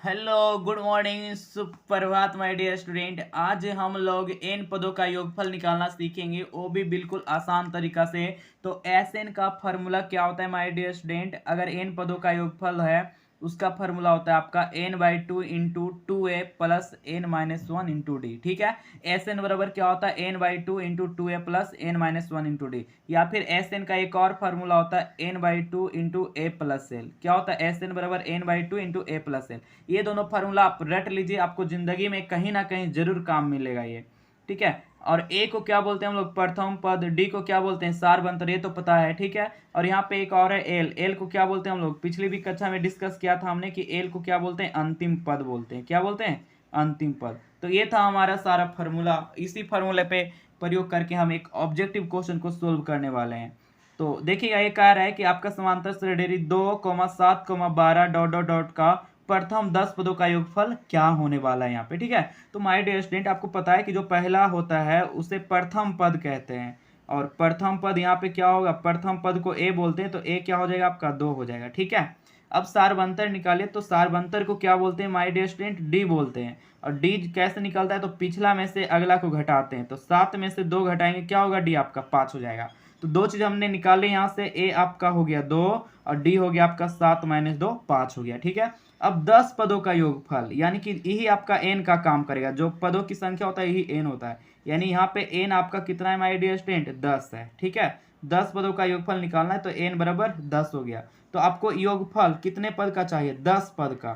Hello, good morning, सुप्रभात my dear student. आज हम लोग एन पदों का योगफल निकालना सीखेंगे, वो भी बिल्कुल आसान तरीका से। तो एस एन का फार्मूला क्या होता है माय डियर स्टूडेंट? अगर एन पदों का योगफल है उसका फार्मूला होता है आपका n/2 into 2a plus n-1 into D. ठीक है, एस एन बराबर क्या होता है? n/2 into 2a plus n-1 into D. या फिर एस एन का एक और फार्मूला होता है n/2 इंटू ए प्लस एल। क्या होता है? एस एन बराबर n/2 इंटू ए प्लस एल। ये दोनों फार्मूला आप रट लीजिए, आपको जिंदगी में कहीं ना कहीं जरूर काम मिलेगा ये। ठीक है, और ए को क्या बोलते हैं हम लोग? प्रथम पद। डी को क्या बोलते हैं? सारवंतर, ये तो पता है। ठीक है, और यहाँ पे एक और है एल। एल को क्या बोलते हैं हम लोग? पिछली भी कक्षा में डिस्कस किया था हमने कि एल को क्या बोलते हैं? अंतिम पद बोलते हैं। क्या बोलते हैं? अंतिम पद। तो ये था हमारा सारा फार्मूला। इसी फार्मूले पे प्रयोग करके हम एक ऑब्जेक्टिव क्वेश्चन को सोल्व करने वाले हैं। तो देखिएगा, ये कह रहा है कि आपका समांतर श्रेणी 2,7,12 डॉट डॉट डॉट का प्रथम 10 पदों का योगफल क्या होने वाला है यहाँ पे। ठीक है, तो माय डियर स्टूडेंट, आपको पता है कि जो पहला होता है उसे प्रथम पद कहते हैं। और प्रथम पद यहाँ पे क्या होगा? प्रथम पद को ए बोलते हैं, तो ए क्या हो जाएगा आपका? 2 हो जाएगा। ठीक है, अब सारवंतर निकालिए, तो सारवंतर को क्या बोलते हैं माय डियर स्टूडेंट? डी बोलते हैं। और डी कैसे निकलता है? तो पिछला में से अगला को घटाते हैं, तो 7 में से 2 घटाएंगे, क्या होगा? डी आपका 5 हो जाएगा। तो दो चीज हमने निकाले यहाँ से, ए आपका हो गया 2 और डी हो गया आपका 7 - 2 5 हो गया। ठीक है, अब 10 पदों का योगफल, यानी कि यही आपका एन का काम करेगा। जो पदों की संख्या होता है यही एन होता है, यानी यहाँ पे एन आपका कितना है माय डियर स्टूडेंट? 10 है। ठीक है, 10 पदों का योगफल निकालना है, तो एन बराबर 10 हो गया। तो आपको योगफल कितने पद का चाहिए? 10 पद का।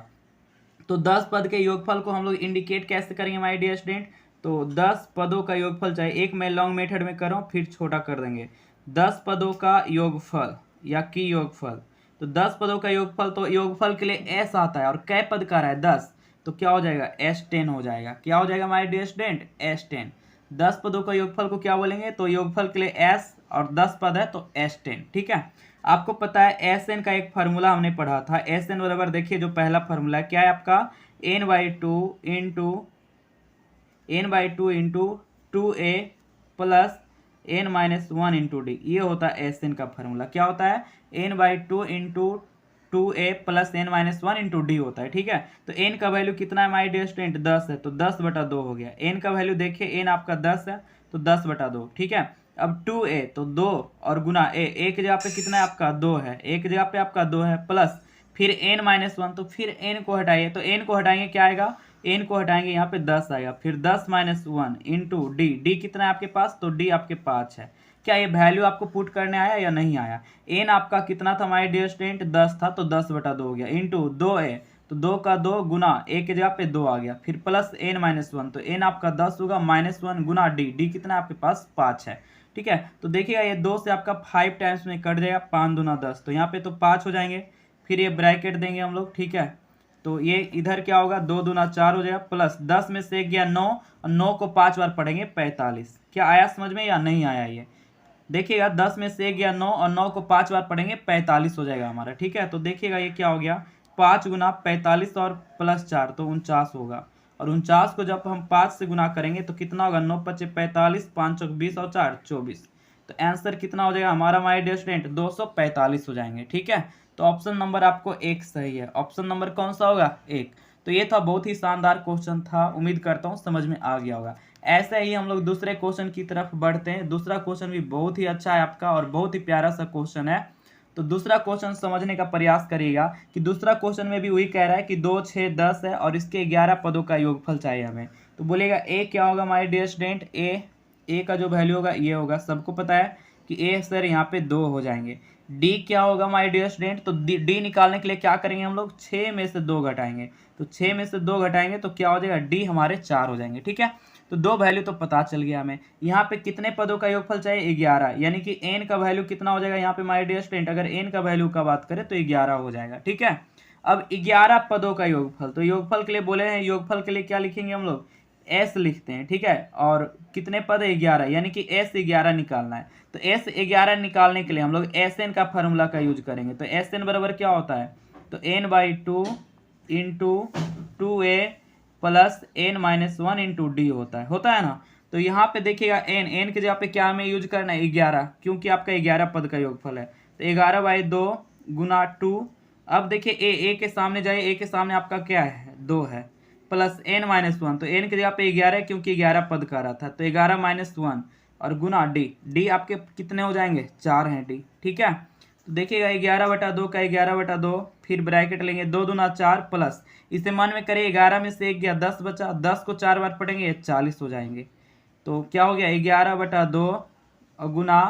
तो 10 पद के योगफल को हम लोग इंडिकेट कैसे करेंगे माय डियर स्टूडेंट? तो 10 पदों का योगफल चाहिए। एक मैं लॉन्ग मेथड में कर रहा हूँ, फिर छोटा कर देंगे। 10 पदों का योगफल या की योगफल। तो 10 पदों का योगफल, तो योगफल के लिए एस आता है और कै पद का रहा है? 10। तो क्या हो जाएगा? S10 हो जाएगा। क्या हो जाएगा माय डियर स्टूडेंट? S10। 10 पदों का योगफल को क्या बोलेंगे? तो योगफल के लिए एस, और 10 पद है तो S10। ठीक है, आपको पता है एस एन का एक फार्मूला हमने पढ़ा था। एस एन बराबर, देखिए जो पहला फार्मूला है क्या है आपका? n/2 into 2a plus n-1 into D. ये होता है एस एन का फार्मूला। क्या होता है? n/2 into 2a plus n-1 into D होता है। ठीक है, तो n का वैल्यू कितना है माय डियर स्टूडेंट? 10 है, तो 10/2 हो गया। n का वैल्यू देखिए, n आपका 10 है, तो 10/2। ठीक है, अब 2a तो 2 और गुना ए की जगह पे कितना है आपका? 2 है। ए की जगह पे आपका 2 है, प्लस फिर n-1, तो फिर n को हटाइए, तो n को हटाएंगे क्या आएगा? n को हटाएंगे यहाँ पे 10 आएगा, फिर 10-1 इंटू डी। डी कितना है आपके पास? तो डी आपके 5 है। क्या ये वैल्यू आपको पुट करने आया या नहीं आया? n आपका कितना था माय डियर स्टूडेंट? 10 था, तो 10/2 हो गया, इंटू 2a, तो 2 का 2 गुना ए के जगह पे 2 आ गया, फिर प्लस n-1, तो n आपका 10 होगा, -1 गुना डी। डी कितना आपके पास? 5 है। ठीक है, तो देखिएगा ये 2 से आपका 5 टाइम्स में कट जाएगा, 5 दूना 10, तो यहाँ पे तो 5 हो जाएंगे। फिर ये ब्रैकेट देंगे हम लोग। ठीक है, तो ये इधर क्या होगा? 2 दूना 4 हो जाएगा, प्लस 10 में से 1 गया 9, और 9 को 5 बार पढ़ेंगे 45। क्या आया समझ में या नहीं आया? ये देखिएगा, 10 में से 1 गया 9, और 9 को 5 बार पढ़ेंगे 45 हो जाएगा हमारा। ठीक है, तो देखिएगा ये क्या हो गया? 5 गुना 45 और प्लस 4 तो 49 होगा। और 49 को जब हम 5 से गुना करेंगे तो कितना होगा? 9×5 = 45, 5 × 20 और 4 = 24। तो आंसर कितना हो जाएगा हमारा माय डियर स्टूडेंट? 245 हो जाएंगे। ठीक है, तो ऑप्शन नंबर आपको 1 सही है। ऑप्शन नंबर कौन सा होगा? 1। तो ये था, बहुत ही शानदार क्वेश्चन था। उम्मीद करता हूँ समझ में आ गया होगा। ऐसे ही हम लोग दूसरे क्वेश्चन की तरफ बढ़ते हैं। दूसरा क्वेश्चन भी बहुत ही अच्छा है आपका, और बहुत ही प्यारा सा क्वेश्चन है। तो दूसरा क्वेश्चन समझने का प्रयास करिएगा कि दूसरा क्वेश्चन में भी वही कह रहा है कि 2, 6, 10 है और इसके 11 पदों का योगफल चाहिए हमें। तो बोलेगा ए क्या होगा माय डियर स्टूडेंट? ए का जो वैल्यू होगा ये होगा। सबको पता है कि ए सर यहाँ पे 2 हो जाएंगे। डी क्या होगा माय डियर स्टूडेंट? तो डी निकालने के लिए क्या करेंगे हम लोग? 6 में से 2 घटाएंगे, तो 6 में से 2 घटाएंगे तो क्या हो जाएगा? डी हमारे 4 हो जाएंगे। ठीक है, तो 2 वैल्यू तो पता चल गया हमें। यहाँ पे कितने पदों का योगफल चाहिए? 11, यानी कि n का वैल्यू कितना हो जाएगा यहाँ पे माय डियर स्टूडेंट? अगर n का वैल्यू का बात करें तो 11 हो जाएगा। ठीक है, अब 11 पदों का योगफल, तो योगफल के लिए बोले हैं, योगफल के लिए क्या लिखेंगे हम लोग? s लिखते हैं। ठीक है, और कितने पद है? 11, यानी कि s11 निकालना है। तो s11 निकालने के लिए हम लोग Sn का फार्मूला का यूज करेंगे। तो Sn बराबर क्या होता है? तो n/2 into 2a plus n-1 into D होता है ना। तो यहाँ पे देखिएगा n के जगह पे क्या हमें यूज करना है? 11, क्योंकि आपका 11 पद का योगफल है। तो 11/2 गुना 2। अब देखिए ए के सामने जाइए, ए के सामने आपका क्या है? 2 है प्लस n माइनस 1, तो n की जगह पे 11 है क्योंकि 11 पद का रहा था, तो 11 माइनस 1 और गुना डी आपके कितने हो जाएंगे 4 हैं डी, ठीक है। तो देखिएगा 11/2 का 11/2, फिर ब्रैकेट लेंगे 2 दूना 4 प्लस इसे मन में करिए 11 में से 1 गया 10 बचा, 10 को 4 बार पढ़ेंगे 40 हो जाएंगे। तो क्या हो गया 11/2 और गुना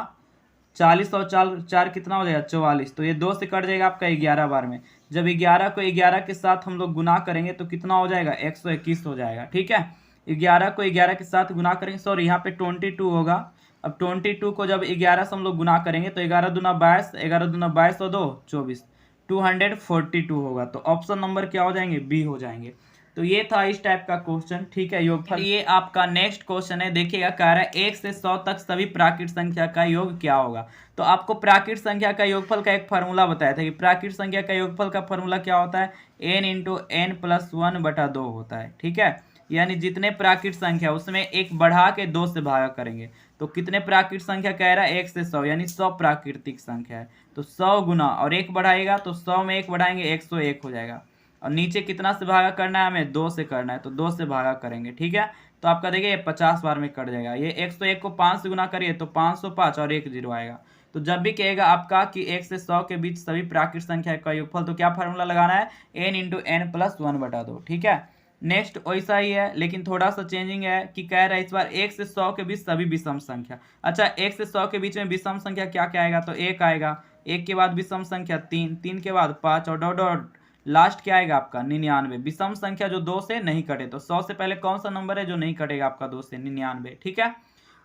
40 और 4 कितना हो जाएगा 44, तो ये 2 से कट जाएगा आपका 11 बार में। जब 11 को 11 के साथ हम लोग गुना करेंगे तो कितना हो जाएगा 121 हो जाएगा, ठीक है। 11 को 11 के साथ गुना करेंगे, सॉरी यहाँ पे 22 होगा। अब 22 को जब 11 से हम लोग गुना करेंगे तो 11 दूना 22, 11 दूना 22 और 2 24, 242 होगा। तो ऑप्शन नंबर क्या हो जाएंगे बी हो जाएंगे। तो ये था इस टाइप का क्वेश्चन, ठीक है। योगफल ये आपका नेक्स्ट क्वेश्चन है, देखिएगा कह रहा है 1 से 100 तक सभी प्राकृत संख्या का योग क्या होगा। तो आपको प्राकृत संख्या का योगफल का एक फार्मूला बताया था कि प्राकृत संख्या का योगफल का फार्मूला क्या होता है, n इंटू n प्लस 1/2 होता है, ठीक है। यानी जितने प्राकृत संख्या उसमें एक बढ़ा के 2 से भागा करेंगे। तो कितने प्राकृत संख्या कह रहा है 1 से 100, यानी 100 प्राकृतिक संख्या है। तो 100 गुना और 1 बढ़ाएगा तो 100 में 1 बढ़ाएंगे 101 हो जाएगा। और नीचे कितना से भागा करना है हमें 2 से करना है, तो 2 से भागा करेंगे, ठीक है। तो आपका देखिए 50 बार में कट जाएगा। ये 101 को 5 से गुना करिए तो 505 और 1 0 आएगा। तो जब भी कहेगा आपका कि 1 से 100 के बीच सभी प्राकृत संख्या का योगफल, तो क्या फार्मूला लगाना है n इंटू n प्लस 1/2, ठीक है। नेक्स्ट वैसा ही है लेकिन थोड़ा सा चेंजिंग है कि कह रहा है इस बार 1 से 100 के बीच सभी विषम संख्या। अच्छा 1 से 100 के बीच में विषम संख्या क्या क्या आएगा, तो 1 आएगा, 1 के बाद विषम संख्या 3, 3 के बाद 5 और डॉट डॉट लास्ट क्या आएगा आपका 99। विषम संख्या जो 2 से नहीं कटे, तो 100 से पहले कौन सा नंबर है जो नहीं कटेगा आपका 2 से, 99, ठीक है।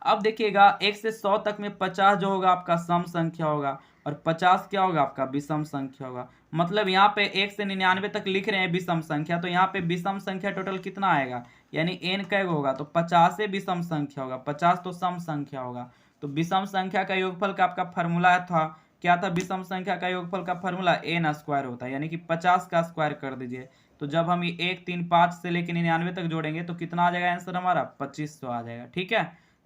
अब देखिएगा 1 से 100 तक में 50 जो होगा आपका सम संख्या होगा और 50 क्या होगा आपका विषम संख्या होगा। मतलब यहाँ पे 1 से 99 तक लिख रहे हैं विषम संख्या, तो यहाँ पे विषम संख्या टोटल कितना आएगा, यानी n कैग होगा, तो 50 से विषम संख्या होगा, 50 तो सम संख्या होगा। तो विषम संख्या का योगफल का आपका फॉर्मूला था क्या था, विषम संख्या का योगफल का फॉर्मूला n स्क्वायर होता है, यानी कि 50 का स्क्वायर कर दीजिए। तो जब हम 1 3 5 से लेकर 99 तक जोड़ेंगे तो कितना आ जाएगा आंसर हमारा 2500 आ जाएगा, ठीक है।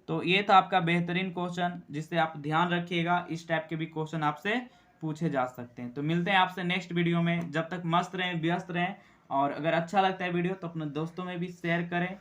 तो ये था आपका बेहतरीन क्वेश्चन जिससे आप ध्यान रखिएगा, इस टाइप के भी क्वेश्चन आपसे पूछे जा सकते हैं। तो मिलते हैं आपसे नेक्स्ट वीडियो में, जब तक मस्त रहें व्यस्त रहें, और अगर अच्छा लगता है वीडियो तो अपने दोस्तों में भी शेयर करें।